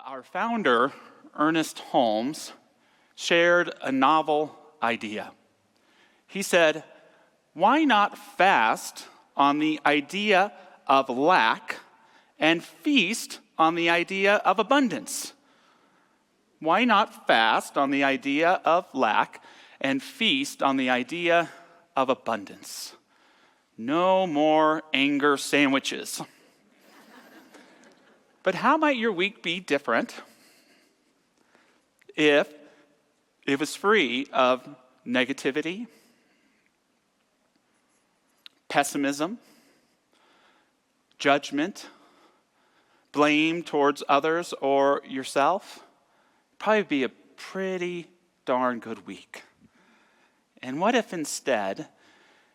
Our founder, Ernest Holmes, shared a novel idea. He said, why not fast on the idea of lack and feast on the idea of abundance? Why not fast on the idea of lack and feast on the idea of abundance? No more anger sandwiches. But how might your week be different if it was free of negativity, pessimism, judgment, blame towards others or yourself? Probably be a pretty darn good week. And what if instead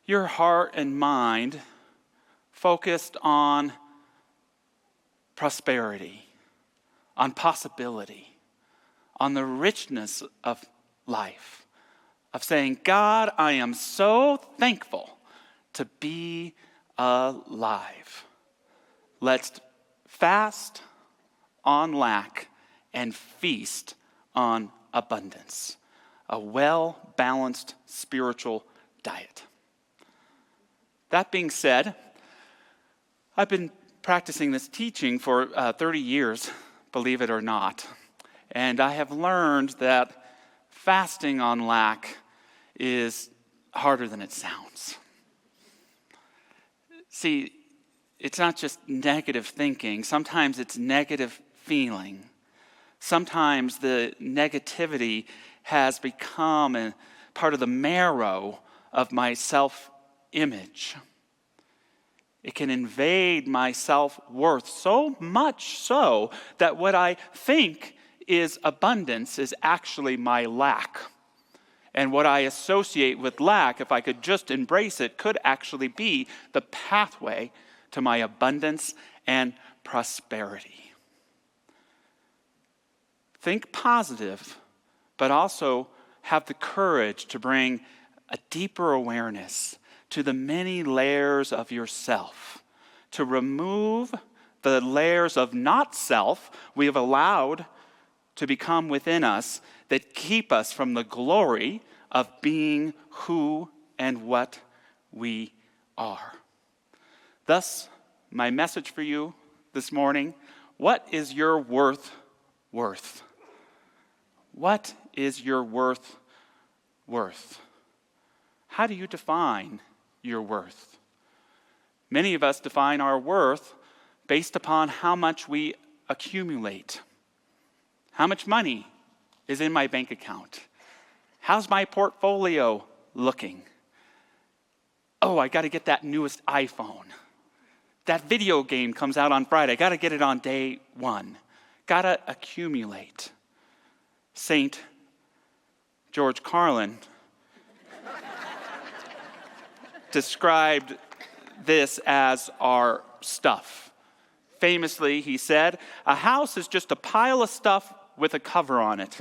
your heart and mind focused on prosperity, on possibility, on the richness of life, of saying, God, I am so thankful to be alive. Let's fast on lack and feast on abundance. A well-balanced spiritual diet. That being said, I've been practicing this teaching for 30 years, believe it or not. And I have learned that fasting on lack is harder than it sounds. See, it's not just negative thinking. Sometimes it's negative feeling. Sometimes the negativity has become a part of the marrow of my self-image. It can invade my self-worth so much so that what I think is abundance is actually my lack. And what I associate with lack, if I could just embrace it, could actually be the pathway to my abundance and prosperity. Think positive, but also have the courage to bring a deeper awareness to the many layers of yourself, to remove the layers of not self we have allowed to become within us that keep us from the glory of being who and what we are. Thus, my message for you this morning, what is your worth worth? What is your worth worth? How do you define your worth? Many of us define our worth based upon how much we accumulate. How much money is in my bank account? How's my portfolio looking? Oh, I got to get that newest iPhone. That video game comes out on Friday. I got to get it on day one. Got to accumulate. Saint George Carlin described this as our stuff. Famously, he said, a house is just a pile of stuff with a cover on it.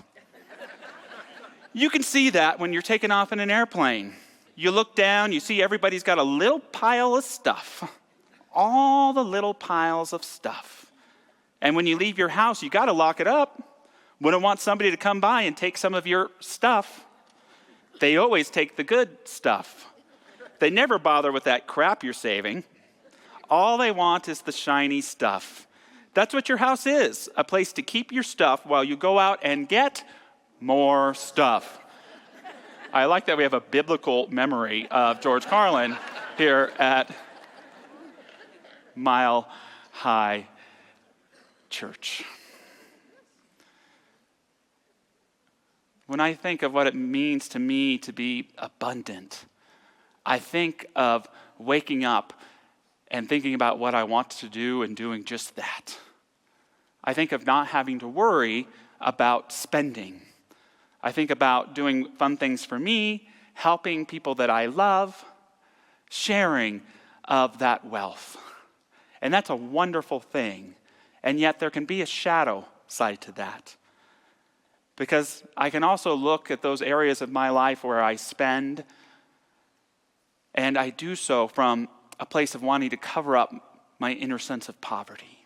You can see that when you're taking off in an airplane. You look down, you see everybody's got a little pile of stuff. All the little piles of stuff. And when you leave your house, you got to lock it up. Wouldn't want somebody to come by and take some of your stuff. They always take the good stuff. They never bother with that crap you're saving. All they want is the shiny stuff. That's what your house is, a place to keep your stuff while you go out and get more stuff. I like that we have a biblical memory of George Carlin here at Mile High Church. When I think of what it means to me to be abundant, I think of waking up and thinking about what I want to do and doing just that. I think of not having to worry about spending. I think about doing fun things for me, helping people that I love, sharing of that wealth. And that's a wonderful thing. And yet there can be a shadow side to that. Because I can also look at those areas of my life where I spend, and I do so from a place of wanting to cover up my inner sense of poverty.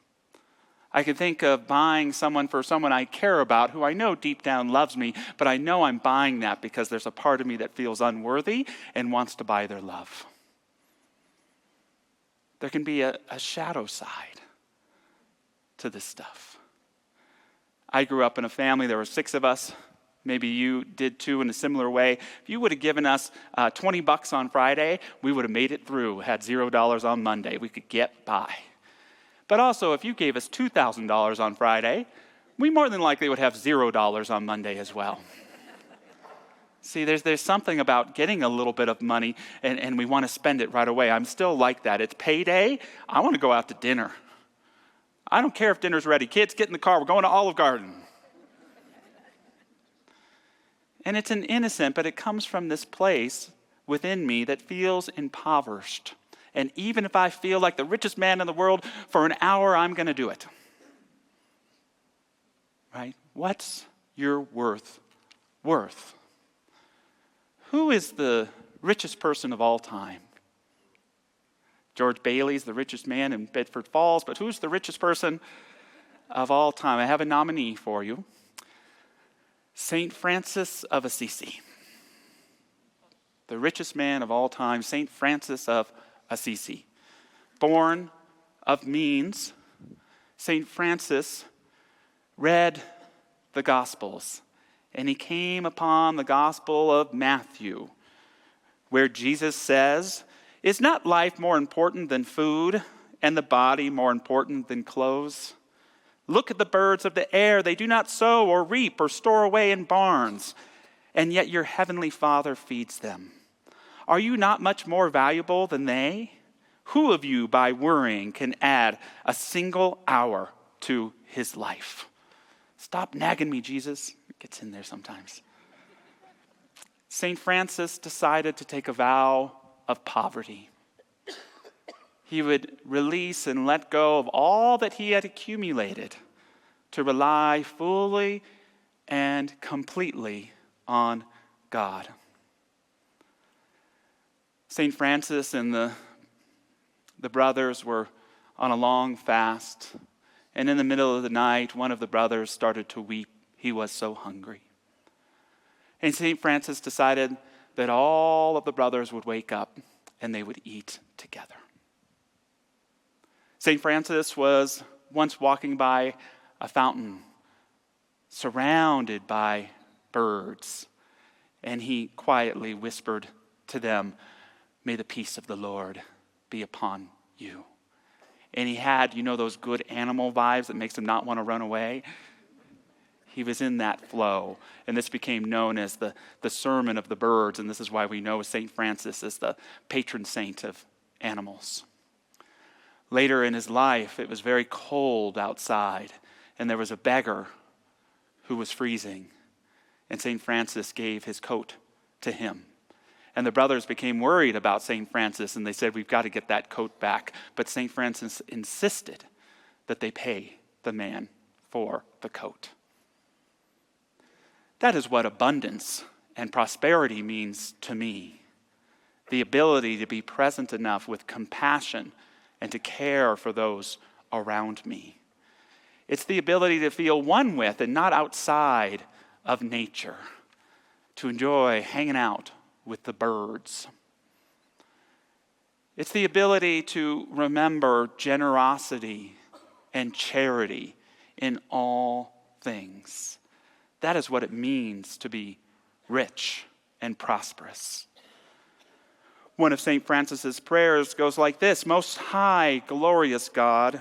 I can think of buying someone for someone I care about who I know deep down loves me, but I know I'm buying that because there's a part of me that feels unworthy and wants to buy their love. There can be a shadow side to this stuff. I grew up in a family, there were 6 of us. Maybe you did too in a similar way. If you would have given us $20 on Friday, we would have made it through, had $0 on Monday. We could get by. But also, if you gave us $2,000 on Friday, we more than likely would have $0 on Monday as well. See, there's something about getting a little bit of money and we want to spend it right away. I'm still like that. It's payday. I want to go out to dinner. I don't care if dinner's ready. Kids, get in the car. We're going to Olive Garden. And it's an innocent, but it comes from this place within me that feels impoverished. And even if I feel like the richest man in the world for an hour, I'm going to do it. Right? What's your worth? Who is the richest person of all time? George Bailey's the richest man in Bedford Falls, but who's the richest person of all time? I have a nominee for you. St. Francis of Assisi. The richest man of all time, St. Francis of Assisi. Born of means, St. Francis read the Gospels, and he came upon the Gospel of Matthew, where Jesus says, "Is not life more important than food, and the body more important than clothes? Look at the birds of the air. They do not sow or reap or store away in barns, and yet your heavenly Father feeds them. Are you not much more valuable than they? Who of you, by worrying, can add a single hour to his life?" Stop nagging me, Jesus. It gets in there sometimes. St. Francis decided to take a vow of poverty. He would release and let go of all that he had accumulated to rely fully and completely on God. St. Francis and the brothers were on a long fast, and in the middle of the night, one of the brothers started to weep. He was so hungry. And St. Francis decided that all of the brothers would wake up and they would eat together. St. Francis was once walking by a fountain, surrounded by birds, and he quietly whispered to them, "May the peace of the Lord be upon you." And he had, those good animal vibes that makes him not want to run away. He was in that flow, and this became known as the Sermon of the Birds, and this is why we know St. Francis as the patron saint of animals. Later in his life, it was very cold outside, and there was a beggar who was freezing, and St. Francis gave his coat to him. And the brothers became worried about St. Francis, and they said, "We've got to get that coat back." But St. Francis insisted that they pay the man for the coat. That is what abundance and prosperity means to me. The ability to be present enough with compassion and to care for those around me. It's the ability to feel one with and not outside of nature, to enjoy hanging out with the birds. It's the ability to remember generosity and charity in all things. That is what it means to be rich and prosperous. One of St. Francis's prayers goes like this: "Most high, glorious God,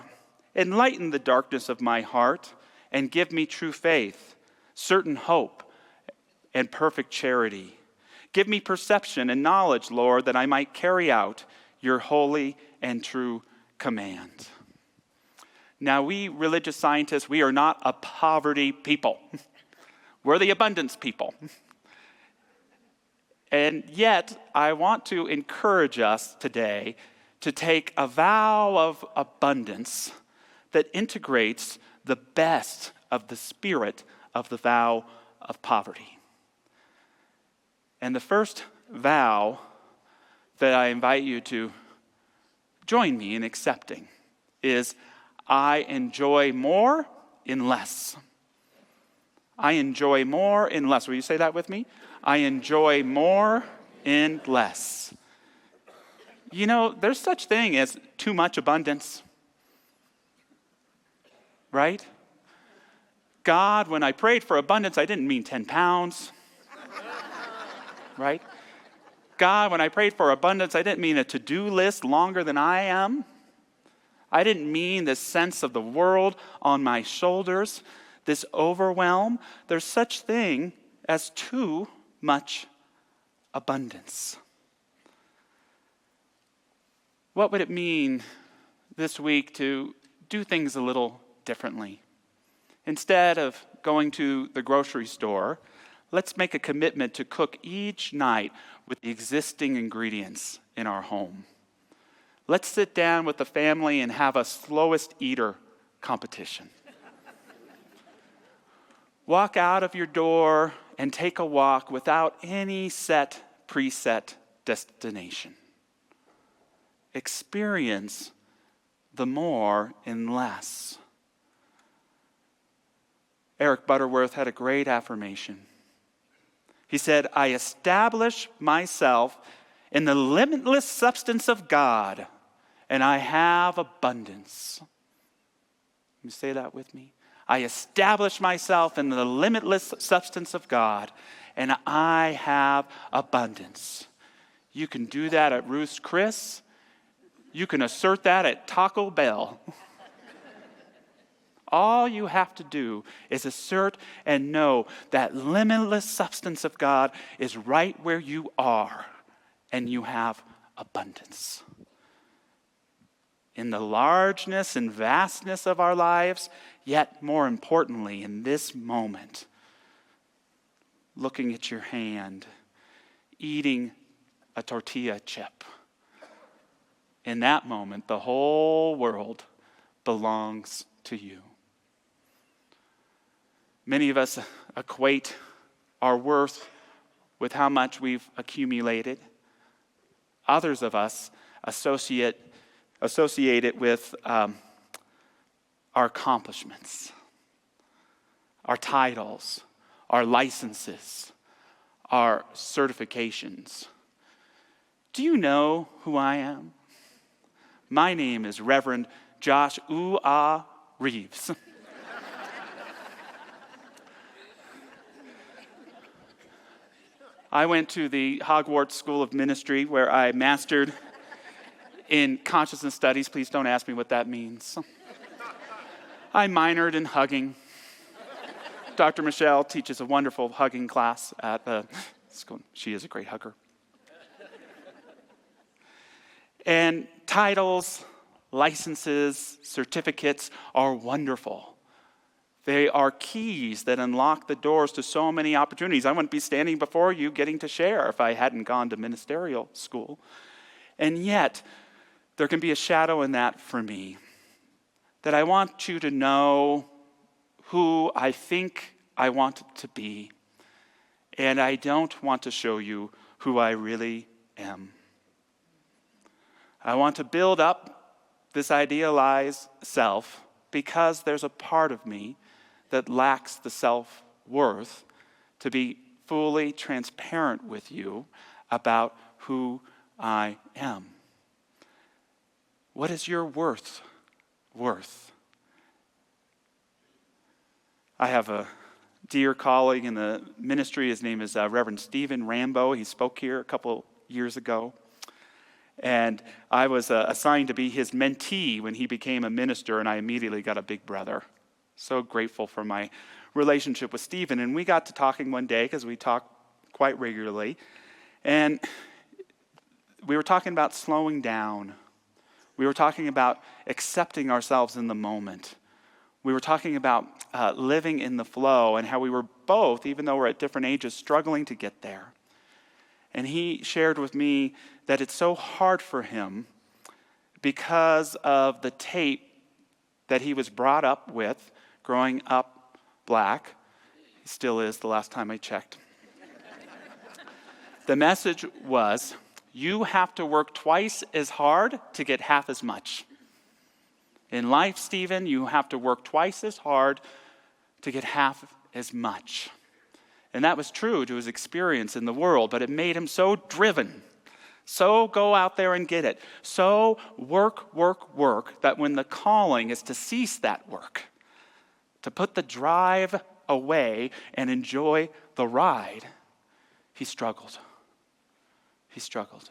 enlighten the darkness of my heart and give me true faith, certain hope, and perfect charity. Give me perception and knowledge, Lord, that I might carry out your holy and true command." Now, we religious scientists, we are not a poverty people. We're the abundance people. And yet, I want to encourage us today to take a vow of abundance that integrates the best of the spirit of the vow of poverty. And the first vow that I invite you to join me in accepting is, I enjoy more in less. I enjoy more in less. Will you say that with me? I enjoy more in less. You know, there's such thing as too much abundance. Right? God, when I prayed for abundance, I didn't mean 10 pounds. Right? God, when I prayed for abundance, I didn't mean a to-do list longer than I am. I didn't mean this sense of the world on my shoulders, this overwhelm. There's such thing as too much abundance. What would it mean this week to do things a little differently? Instead of going to the grocery store, let's make a commitment to cook each night with the existing ingredients in our home. Let's sit down with the family and have a slowest eater competition. Walk out of your door and take a walk without any preset destination. Experience the more in less. Eric Butterworth had a great affirmation. He said, I establish myself in the limitless substance of God, and I have abundance. You say that with me? I establish myself in the limitless substance of God, and I have abundance. You can do that at Ruth's Chris. You can assert that at Taco Bell. All you have to do is assert and know that limitless substance of God is right where you are, and you have abundance. In the largeness and vastness of our lives, yet more importantly, in this moment, looking at your hand, eating a tortilla chip. In that moment, the whole world belongs to you. Many of us equate our worth with how much we've accumulated. Others of us associate it with our accomplishments, our titles, our licenses, our certifications. Do you know who I am? My name is Reverend Josh Reeves. I went to the Hogwarts School of Ministry where I mastered in consciousness studies. Please don't ask me what that means. I minored in hugging. Dr. Michelle teaches a wonderful hugging class at the school. She is a great hugger. And titles, licenses, certificates are wonderful. They are keys that unlock the doors to so many opportunities. I wouldn't be standing before you getting to share if I hadn't gone to ministerial school. And yet, there can be a shadow in that for me. That I want you to know who I think I want to be. And I don't want to show you who I really am. I want to build up this idealized self because there's a part of me that lacks the self-worth to be fully transparent with you about who I am. What is your worth? I have a dear colleague in the ministry. His name is Reverend Stephen Rambo. He spoke here a couple years ago. And I was assigned to be his mentee when he became a minister, and I immediately got a big brother. So grateful for my relationship with Stephen. And we got to talking one day, because we talk quite regularly, and we were talking about slowing down. We were talking about accepting ourselves in the moment. We were talking about living in the flow and how we were both, even though we're at different ages, struggling to get there. And he shared with me that it's so hard for him because of the tape that he was brought up with growing up black. He still is, the last time I checked. The message was, you have to work twice as hard to get half as much. In life, Stephen, you have to work twice as hard to get half as much. And that was true to his experience in the world, but it made him so driven. So go out there and get it. So work, work, work, that when the calling is to cease that work, to put the drive away and enjoy the ride, he struggled. He struggled.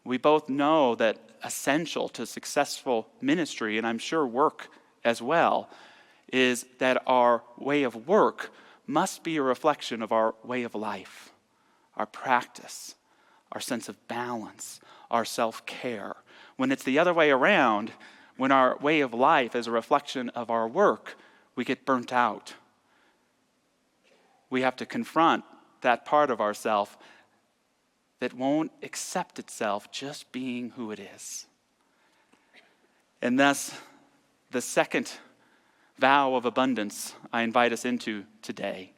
We both know that essential to successful ministry, and I'm sure work as well, is that our way of work must be a reflection of our way of life, our practice, our sense of balance, our self-care. When it's the other way around, when our way of life is a reflection of our work, we get burnt out. We have to confront that part of ourself that won't accept itself just being who it is. And thus, the second vow of abundance I invite us into today.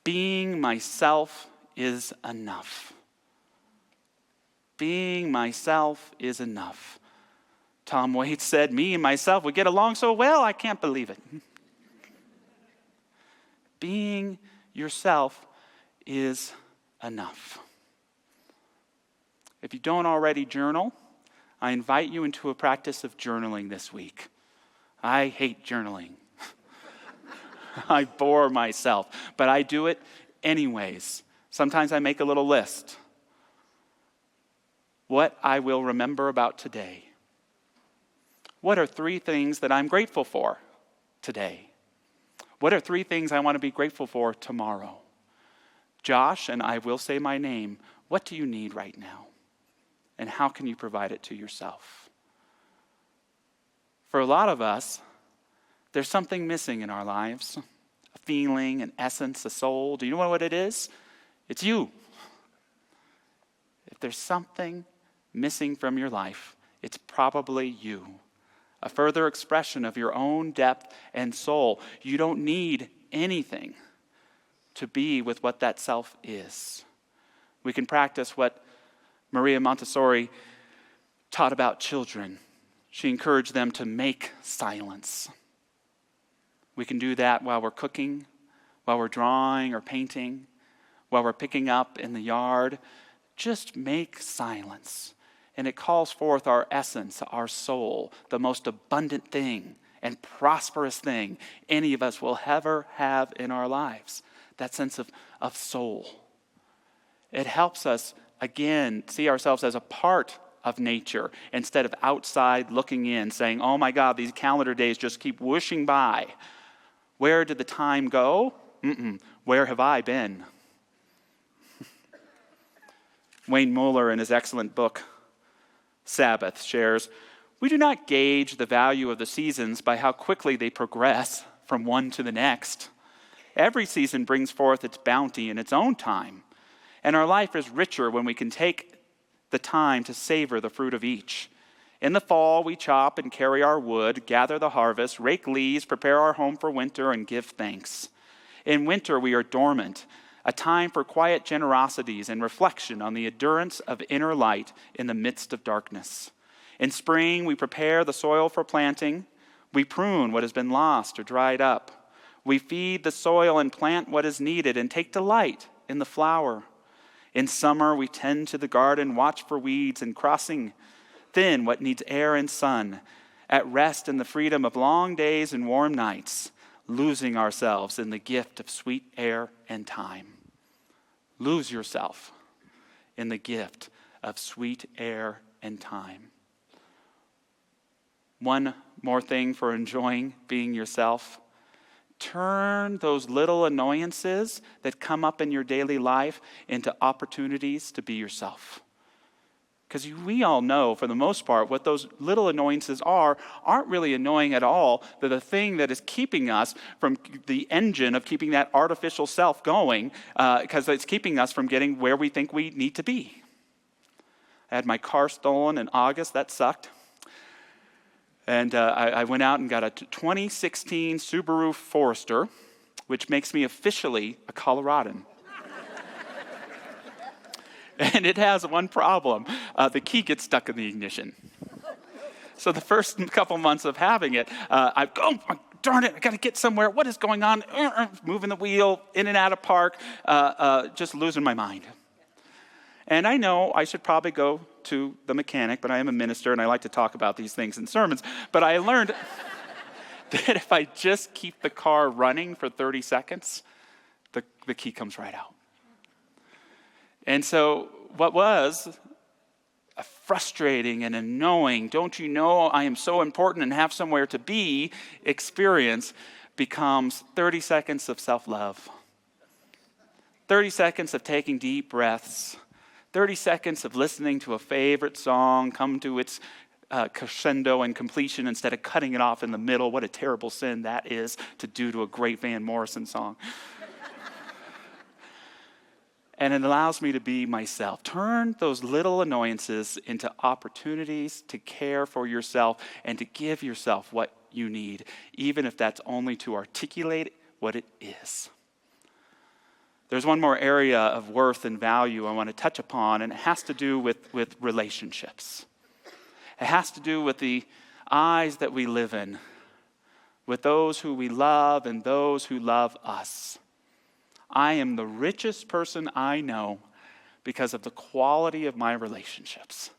Being myself is enough. Being myself is enough. Tom Waits said, me and myself, we get along so well, I can't believe it. Being yourself is enough. If you don't already journal, I invite you into a practice of journaling this week. I hate journaling. I bore myself, but I do it anyways. Sometimes I make a little list. What I will remember about today. What are 3 things that I'm grateful for today? What are 3 things I want to be grateful for tomorrow? Josh, and I will say my name, what do you need right now? And how can you provide it to yourself? For a lot of us, there's something missing in our lives. A feeling, an essence, a soul. Do you know what it is? It's you. If there's something missing from your life, it's probably you. A further expression of your own depth and soul. You don't need anything to be with what that self is. We can practice what Maria Montessori taught about children. She encouraged them to make silence. We can do that while we're cooking, while we're drawing or painting, while we're picking up in the yard. Just make silence. And it calls forth our essence, our soul, the most abundant thing and prosperous thing any of us will ever have in our lives. That sense of soul. It helps us, again, see ourselves as a part of nature instead of outside looking in, saying, oh my God, these calendar days just keep whooshing by. Where did the time go? Where have I been? Wayne Mueller, in his excellent book, Sabbath, shares, we do not gauge the value of the seasons by how quickly they progress from one to the next. Every season brings forth its bounty in its own time, and our life is richer when we can take the time to savor the fruit of each. In the fall, we chop and carry our wood, gather the harvest, rake leaves, prepare our home for winter, and give thanks. In winter, we are dormant, a time for quiet generosities and reflection on the endurance of inner light in the midst of darkness. In spring, we prepare the soil for planting. We prune what has been lost or dried up. We feed the soil and plant what is needed and take delight in the flower. In summer, we tend to the garden, watch for weeds, and crossing thin what needs air and sun, at rest in the freedom of long days and warm nights, losing ourselves in the gift of sweet air and time. Lose yourself in the gift of sweet air and time. One more thing for enjoying being yourself. Turn those little annoyances that come up in your daily life into opportunities to be yourself. Because we all know, for the most part, what those little annoyances aren't really annoying at all. They're the thing that is keeping us from the engine of keeping that artificial self going, because it's keeping us from getting where we think we need to be. I had my car stolen in August. That sucked. And I went out and got a 2016 Subaru Forester, which makes me officially a Coloradan. And it has one problem. The key gets stuck in the ignition. So the first couple months of having it, I go, oh, darn it, I got to get somewhere. What is going on? Moving the wheel, in and out of park, just losing my mind. And I know I should probably go to the mechanic, but I am a minister and I like to talk about these things in sermons. But I learned that if I just keep the car running for 30 seconds, the key comes right out. And so what was a frustrating and annoying, don't you know I am so important and have somewhere to be experience becomes 30 seconds of self-love. 30 seconds of taking deep breaths. 30 seconds of listening to a favorite song come to its crescendo and completion instead of cutting it off in the middle. What a terrible sin that is to do to a great Van Morrison song. And it allows me to be myself. Turn those little annoyances into opportunities to care for yourself and to give yourself what you need, even if that's only to articulate what it is. There's one more area of worth and value I want to touch upon, and it has to do with relationships. It has to do with the eyes that we live in, with those who we love and those who love us. I am the richest person I know because of the quality of my relationships.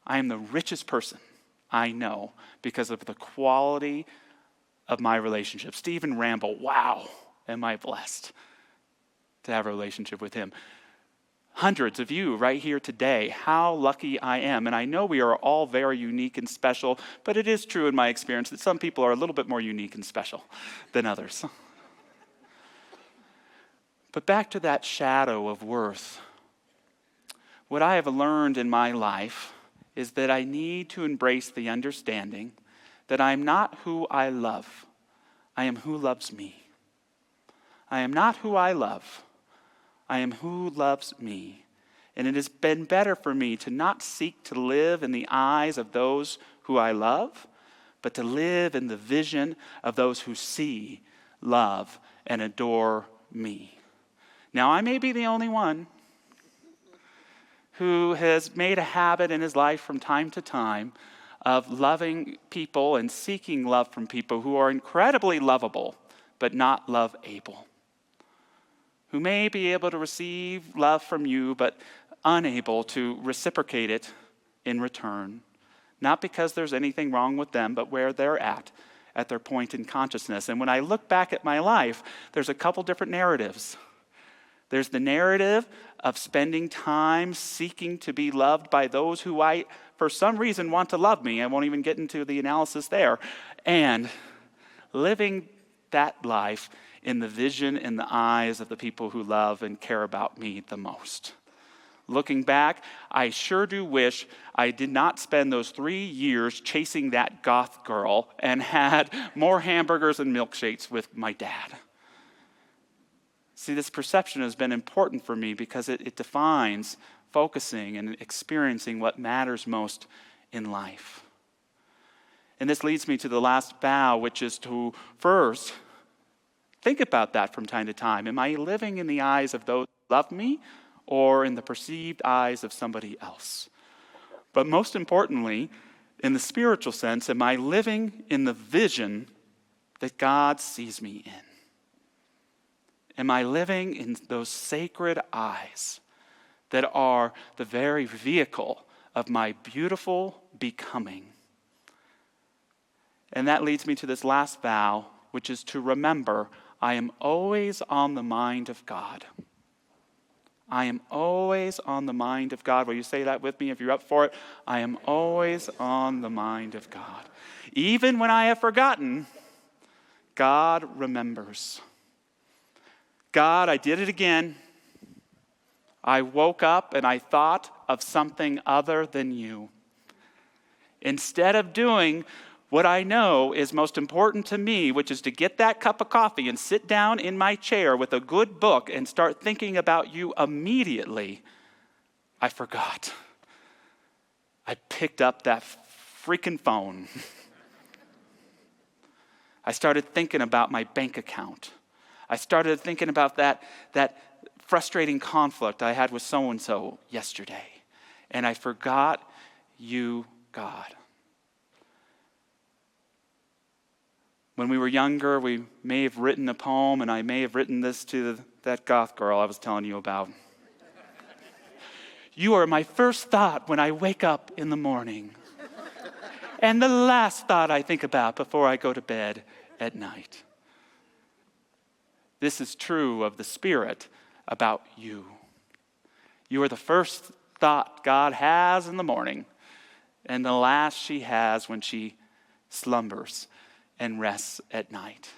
I am the richest person I know because of the quality of my relationships. Stephen Ramble, wow, am I blessed to have a relationship with him. Hundreds of you right here today, how lucky I am. And I know we are all very unique and special, but it is true in my experience that some people are a little bit more unique and special than others. But back to that shadow of worth. What I have learned in my life is that I need to embrace the understanding that I am not who I love. I am who loves me. I am not who I love. I am who loves me. And it has been better for me to not seek to live in the eyes of those who I love, but to live in the vision of those who see, love, and adore me. Now, I may be the only one who has made a habit in his life from time to time of loving people and seeking love from people who are incredibly lovable, but not love-able. Who may be able to receive love from you, but unable to reciprocate it in return. Not because there's anything wrong with them, but where they're at their point in consciousness. And when I look back at my life, there's a couple different narratives. There's the narrative of spending time seeking to be loved by those who I, for some reason, want to love me. I won't even get into the analysis there. And living that life in the vision in the eyes of the people who love and care about me the most. Looking back, I sure do wish I did not spend those 3 years chasing that goth girl and had more hamburgers and milkshakes with my dad. See, this perception has been important for me because it defines focusing and experiencing what matters most in life. And this leads me to the last vow, which is to first think about that from time to time. Am I living in the eyes of those who love me or in the perceived eyes of somebody else? But most importantly, in the spiritual sense, am I living in the vision that God sees me in? Am I living in those sacred eyes that are the very vehicle of my beautiful becoming? And that leads me to this last vow, which is to remember I am always on the mind of God. I am always on the mind of God. Will you say that with me if you're up for it? I am always on the mind of God. Even when I have forgotten, God remembers. God, I did it again. I woke up and I thought of something other than you. Instead of doing what I know is most important to me, which is to get that cup of coffee and sit down in my chair with a good book and start thinking about you immediately, I forgot. I picked up that freaking phone. I started thinking about my bank account. I started thinking about that frustrating conflict I had with so-and-so yesterday. And I forgot you, God. When we were younger, we may have written a poem, and I may have written this to that goth girl I was telling you about. You are my first thought when I wake up in the morning, and the last thought I think about before I go to bed at night. This is true of the Spirit about you. You are the first thought God has in the morning, and the last she has when she slumbers and rests at night.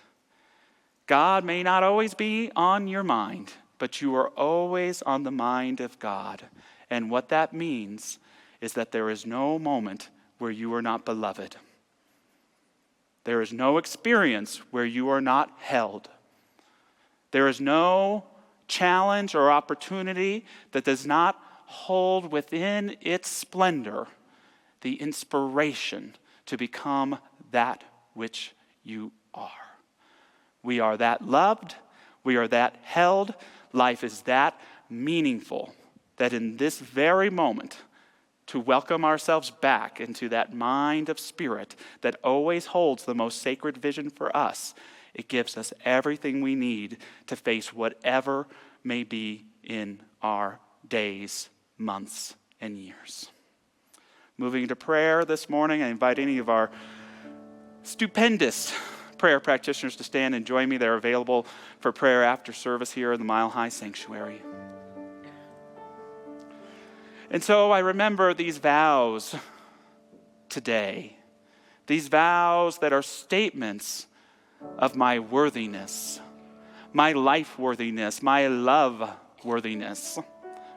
God may not always be on your mind, but you are always on the mind of God. And what that means is that there is no moment where you are not beloved. There is no experience where you are not held. There is no challenge or opportunity that does not hold within its splendor the inspiration to become that which you are. We are that loved. We are that held. Life is that meaningful that in this very moment, to welcome ourselves back into that mind of spirit that always holds the most sacred vision for us, it gives us everything we need to face whatever may be in our days, months, and years. Moving to prayer this morning, I invite any of our stupendous prayer practitioners to stand and join me. They're available for prayer after service here in the Mile High Sanctuary. And so I remember these vows today, these vows that are statements of my worthiness, my life worthiness, my love worthiness,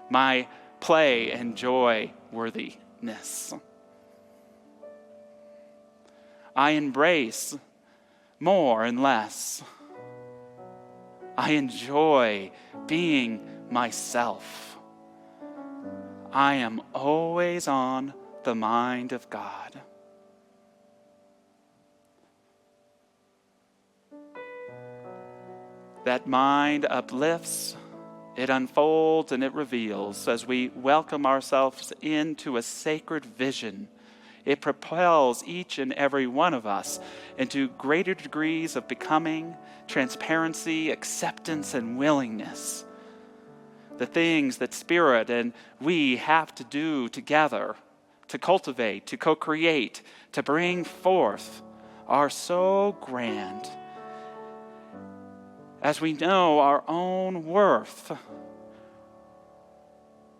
my play and joy worthiness. I embrace more and less. I enjoy being myself. I am always on the mind of God. That mind uplifts, it unfolds, and it reveals as we welcome ourselves into a sacred vision. It propels each and every one of us into greater degrees of becoming, transparency, acceptance, and willingness. The things that Spirit and we have to do together to cultivate, to co-create, to bring forth are so grand. As we know our own worth,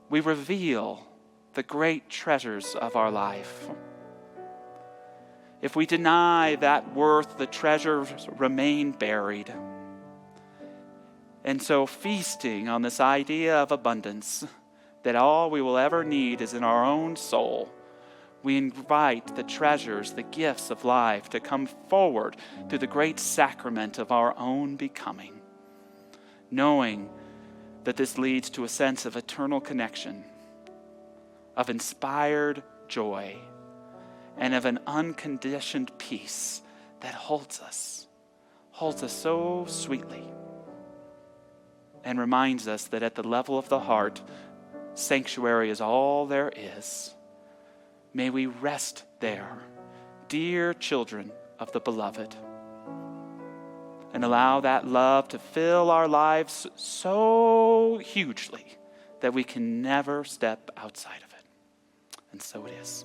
we reveal the great treasures of our life. If we deny that worth, the treasures remain buried. And so feasting on this idea of abundance, that all we will ever need is in our own soul, we invite the treasures, the gifts of life to come forward through the great sacrament of our own becoming, knowing that this leads to a sense of eternal connection, of inspired joy, and of an unconditioned peace that holds us so sweetly, and reminds us that at the level of the heart, sanctuary is all there is. May we rest there, dear children of the beloved, and allow that love to fill our lives so hugely that we can never step outside of it. And so it is.